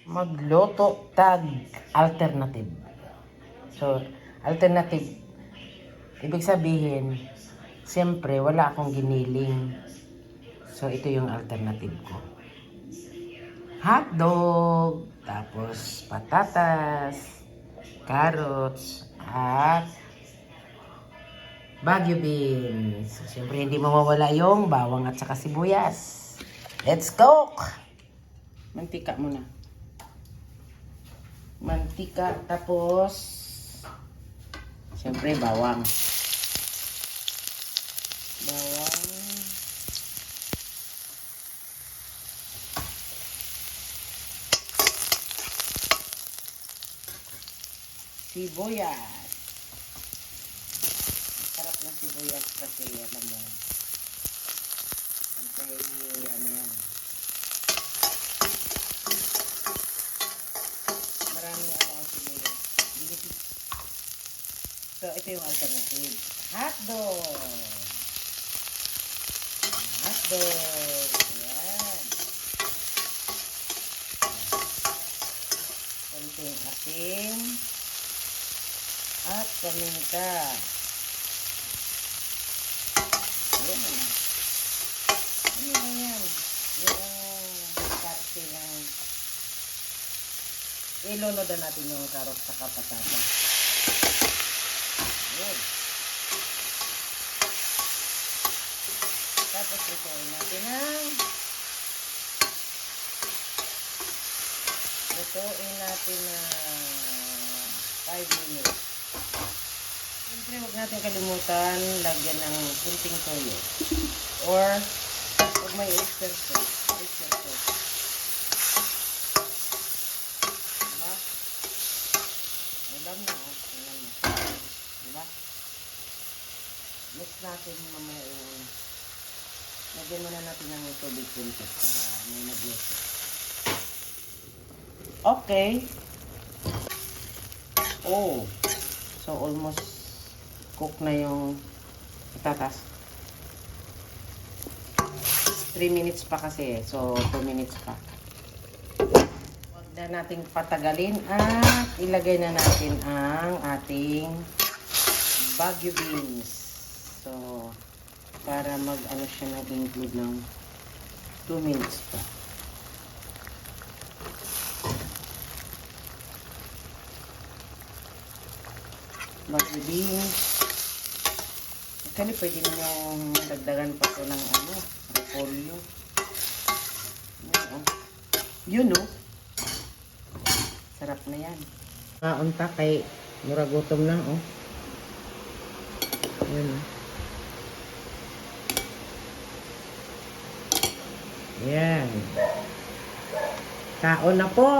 magluto tag alternative. So, alternative, ibig sabihin, siyempre, wala akong giniling. So, ito yung alternative ko. Hotdog, tapos patatas, carrots, at Baguio beans. So, siyempre, hindi mawawala yung bawang at saka sibuyas. Let's cook! Mantika muna. Mantika, tapos siyempre, bawang. Bawang. Sibuyas. Sarap ng sibuyas kasi, alam mo, ano yan. Maraming ang sibuyas. So, ito yung alternative. Hotdog. Hotdog. Ayan. Konting asin. At paminta. Ayan. Ano ba yan? Yung parte ng ilunodan natin yung karot sa patata. Ayan. Tapos lutuin natin ng 5 minutes. Siyempre, huwag natin kalimutan lagyan ng kunting toyo. Or, pag may oyster sauce. Diba? Alam na, tingnan mo. Diba? Mix natin mamaya yung lagyan muna natin ng tubig kunti para may magluto. Okay. Oh. So, almost cook na yung patatas. 3 minutes pa kasi. So, 2 minutes pa. Huwag na nating patagalin at ilagay na natin ang ating Baguio beans. So, para mag-ano siya include ng 2 minutes pa. Baguio beans. Actually, pwede ninyong dagdagan pa ito ng repolyo. Yun, no? Sarap na yan. Kaunta kay muragutom lang, oh. Yun, oh. Yan. Kaon na po.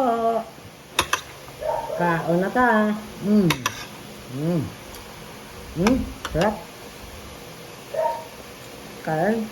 Kaon na ta. Sarap. Kain.